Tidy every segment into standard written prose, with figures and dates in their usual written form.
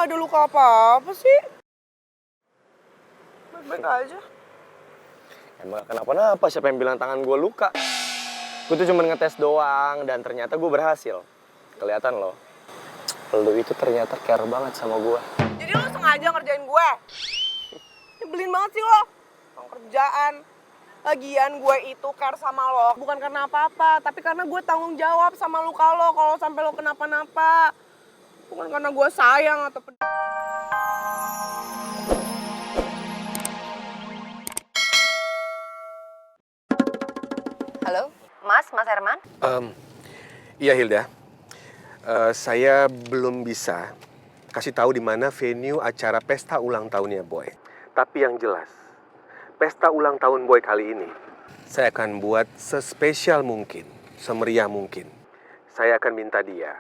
nggak ada luka apa-apa sih. Baik-baik aja. Emang gak kenapa-napa, siapa yang bilang tangan gue luka? Gue tuh cuma ngetes doang dan ternyata gue berhasil. Kelihatan loh, lo itu ternyata care banget sama gue. Jadi lo sengaja ngerjain gue? Nyebelin banget sih lo. Tentang kerjaan. Lagian gue itu care sama lo bukan karena apa-apa, tapi karena gue tanggung jawab sama luka lo kalau sampai lo kenapa-napa. Bukan karena gue sayang atau Halo, Mas Herman? Iya Hilda, saya belum bisa kasih tahu di mana venue acara pesta ulang tahunnya Boy. Tapi yang jelas, pesta ulang tahun Boy kali ini, saya akan buat sespesial mungkin, semeriah mungkin. Saya akan minta dia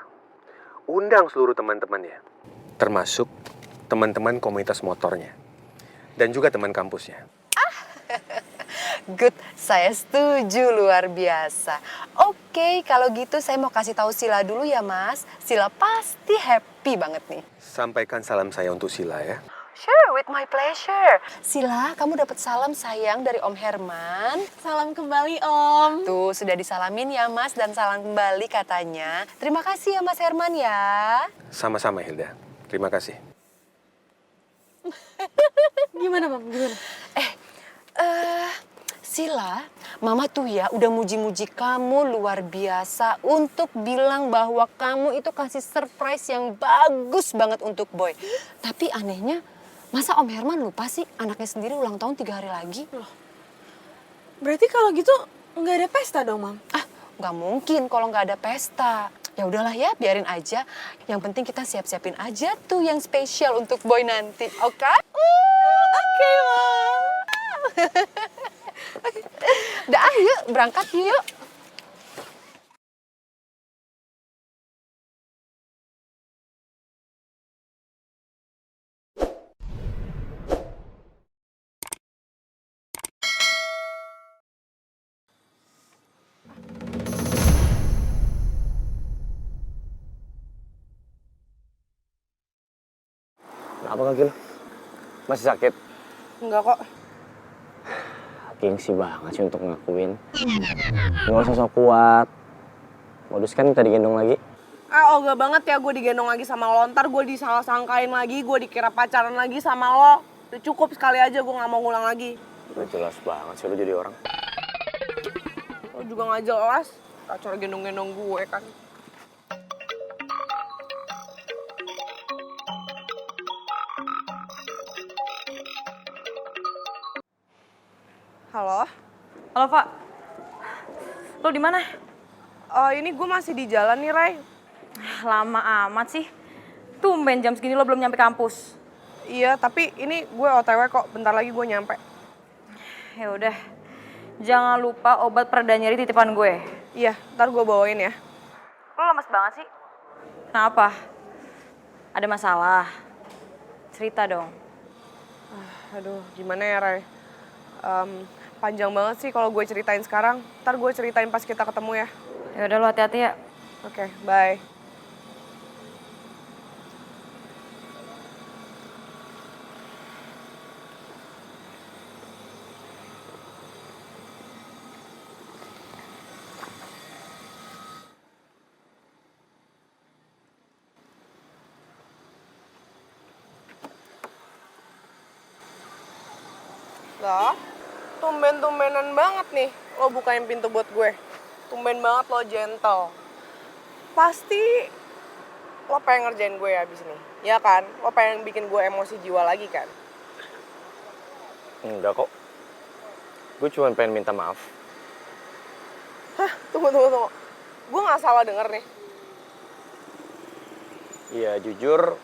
undang seluruh teman-temannya, termasuk teman-teman komunitas motornya, dan juga teman kampusnya. Good, saya setuju, luar biasa. Oke, kalau gitu saya mau kasih tahu Sila dulu ya, Mas. Sila pasti happy banget nih. Sampaikan salam saya untuk Sila ya. Sure, with my pleasure. Sila, kamu dapat salam sayang dari Om Herman. Salam kembali, Om. Tuh, sudah disalamin ya, Mas, dan salam kembali katanya. Terima kasih ya, Mas Herman ya. Sama-sama Hilda, terima kasih. Gimana, Mam? Gimana? Sila, Mama tuh ya udah muji-muji kamu luar biasa untuk bilang bahwa kamu itu kasih surprise yang bagus banget untuk Boy. Tapi anehnya, masa Om Herman lupa sih anaknya sendiri ulang tahun 3 hari lagi? Loh, berarti kalau gitu nggak ada pesta dong, Mam? Nggak mungkin kalau nggak ada pesta. Ya udahlah ya, biarin aja. Yang penting kita siap-siapin aja tuh yang spesial untuk Boy nanti, oke? Oke, Mam. Udah yuk, berangkat yuk. Kenapa kaki lo? Masih sakit? enggak kok. Gengsi banget sih untuk ngakuin. Nggak usah sok kuat. Modus kan minta digendong lagi. Ogah banget ya gue digendong lagi sama lo. Ntar gue disalah-sangkain lagi, gue dikira pacaran lagi sama lo. Udah cukup sekali aja, gue gak mau ngulang lagi. Udah jelas banget sih lo jadi orang. Lo juga gak jelas, acara gendong-gendong gue kan. Halo? Halo, Pak. Lo di mana? Ini gue masih di jalan nih, Ray. Lama amat sih. Tumben jam segini lo belum nyampe kampus. Iya, tapi ini gue OTW kok. Bentar lagi gue nyampe. Ya udah. Jangan lupa obat pereda nyeri titipan gue. Iya, ntar gue bawain ya. Lo lemes banget sih. Kenapa? Ada masalah? Cerita dong. Aduh, gimana ya, Ray? Panjang banget sih kalau gue ceritain sekarang. Ntar gue ceritain pas kita ketemu ya. Ya udah lo hati-hati ya. Oke, bye. Loh, tumben-tumbenan banget nih lo bukain pintu buat gue. Tumben banget lo gentle. Pasti lo pengen ngerjain gue ya abis ini. Ya kan? Lo pengen bikin gue emosi jiwa lagi kan? Enggak kok. Gue cuma pengen minta maaf. Hah? Tunggu. Gue gak salah denger nih. Iya jujur,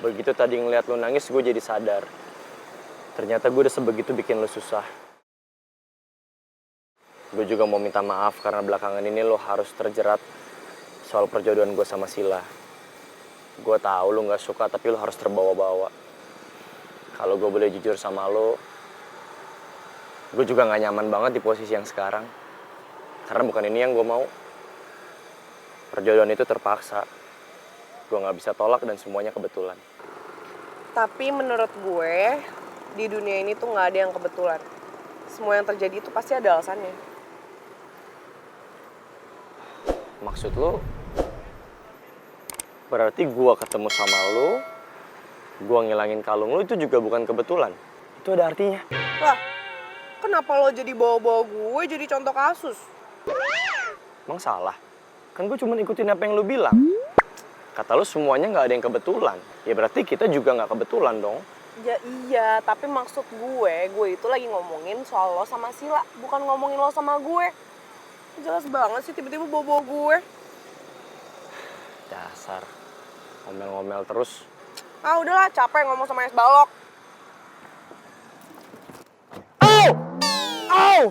begitu tadi ngeliat lo nangis gue jadi sadar. Ternyata gue udah sebegitu bikin lo susah. Gue juga mau minta maaf karena belakangan ini lo harus terjerat soal perjodohan gue sama Sila. Gue tahu lo nggak suka tapi lo harus terbawa-bawa. Kalau gue boleh jujur sama lo, gue juga nggak nyaman banget di posisi yang sekarang. Karena bukan ini yang gue mau. Perjodohan itu terpaksa. gue nggak bisa tolak dan semuanya kebetulan. Tapi menurut gue, di dunia ini tuh nggak ada yang kebetulan. Semua yang terjadi itu pasti ada alasannya. Maksud lo, berarti gue ketemu sama lo, gue ngilangin kalung lo itu juga bukan kebetulan. Itu ada artinya. Lah, kenapa lo jadi bawa-bawa gue jadi contoh kasus? Emang salah? Kan gue cuma ikutin apa yang lo bilang. Kata lo semuanya nggak ada yang kebetulan. Ya berarti kita juga nggak kebetulan dong. Ya iya, tapi maksud gue itu lagi ngomongin soal lo sama Sila, bukan ngomongin lo sama gue. Jelas banget sih tiba-tiba bawa-bawa gue. Dasar, ngomel-ngomel terus. Ah udahlah, capek ngomong sama es balok. Au! Au!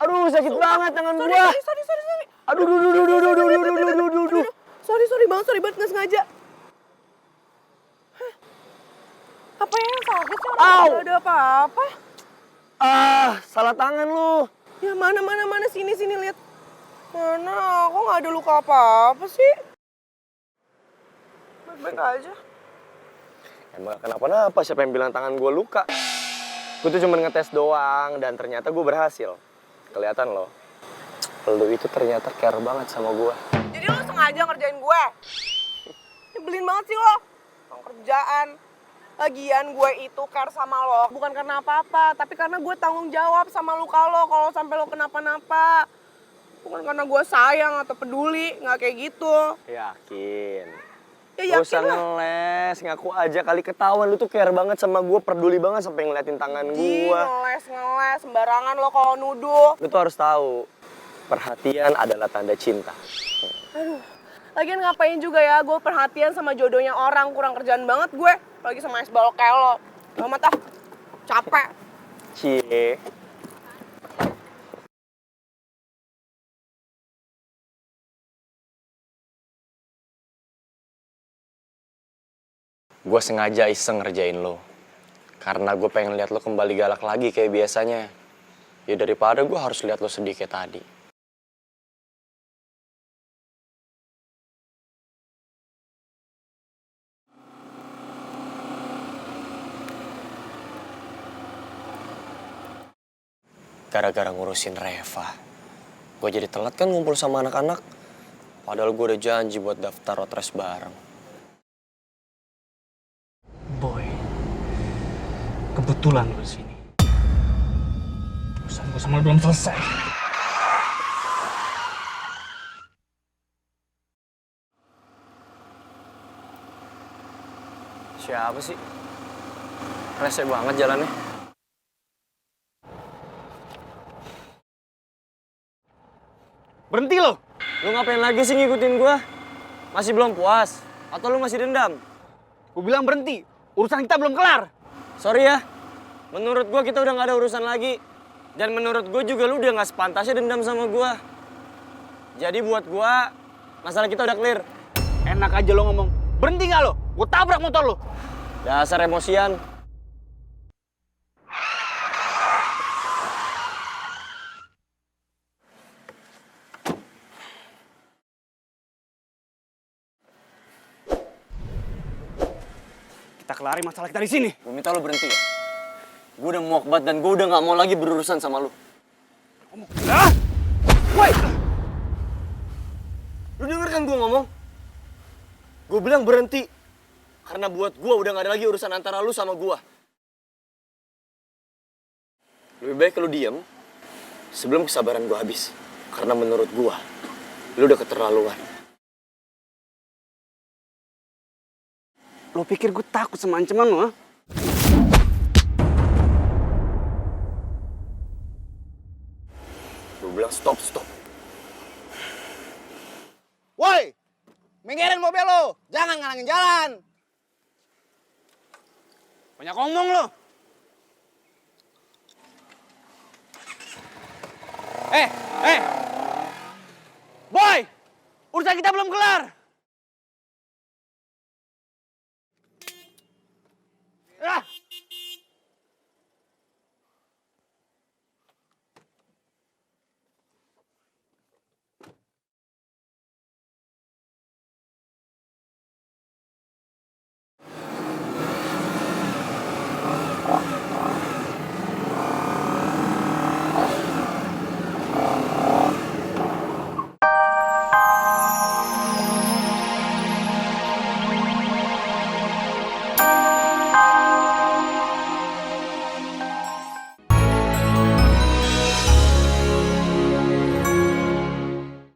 Aduh, sakit banget tangan gua. Sorry. Aduh. Sorry banget, nggak sengaja. Hah? Apa yang sakit sih? Au! Nggak ada apa-apa. Salah tangan lu. Ya mana, sini lihat. Mana, kok nggak ada luka apa-apa sih? Baik-baik aja. Emang kenapa-napa, siapa yang bilang tangan gua luka? Gue tuh cuma ngetes doang dan ternyata gue berhasil. Kelihatan loh. Lu itu ternyata care banget sama gua. Jadi lo sengaja ngerjain gue? Nyebelin banget sih lo. Tentang kerjaan. Lagian gue itu care sama lo. Bukan karena apa-apa, tapi karena gue tanggung jawab sama luka lo kalau sampai lo kenapa-napa. Bukan karena gue sayang atau peduli, nggak kayak gitu. Yakin? Ya Gak usah yakin lah. ngeles, ngaku aja kali ketahuan lu tuh care banget sama gue, peduli banget sampai ngeliatin tangan gua. Ngeles, sembarangan lo kalau nuduh. Lu tuh harus tahu, perhatian adalah tanda cinta. Aduh, lagian ngapain juga ya gue perhatian sama jodohnya orang, kurang kerjaan banget gue. Apalagi sama es balok kayak lo. Amat ah, capek. Cie. Gue sengaja iseng ngerjain lo. Karena gue pengen lihat lo kembali galak lagi kayak biasanya. Ya daripada gue harus lihat lo sedih kayak tadi. Gara-gara ngurusin Reva. Gue jadi telat kan ngumpul sama anak-anak. Padahal gue udah janji buat daftar road race bareng. Boy, kebetulan lu disini. Urusan gue sama lu belum selesai. Siapa sih? Rese banget jalannya. Berhenti lo! Lu ngapain lagi sih ngikutin gua? Masih belum puas? Atau lu masih dendam? Gue bilang berhenti, urusan kita belum kelar. Sorry ya, menurut gua kita udah gak ada urusan lagi. Dan menurut gua juga lu udah gak sepantasnya dendam sama gua. Jadi buat gua, masalah kita udah clear. Enak aja lo ngomong, berhenti gak lo? Gue tabrak motor lo. Dasar emosian. Kita kelari masalah kita di sini. Gua minta lu berhenti ya. Gua udah muak banget dan gua udah gak mau lagi berurusan sama lu. Ah! Woi! Lu denger kan gua ngomong? Gua bilang berhenti. Karena buat gua udah gak ada lagi urusan antara lu sama gua. Lebih baik lu diem sebelum kesabaran gua habis. Karena menurut gua, lu udah keterlaluan. Lo pikir gue takut sama ancaman lo? Ha? Lu bilang stop. Woi, minggirin mobil lo, jangan ngalangin jalan. Banyak ngomong lo. Boy, urusan kita belum kelar.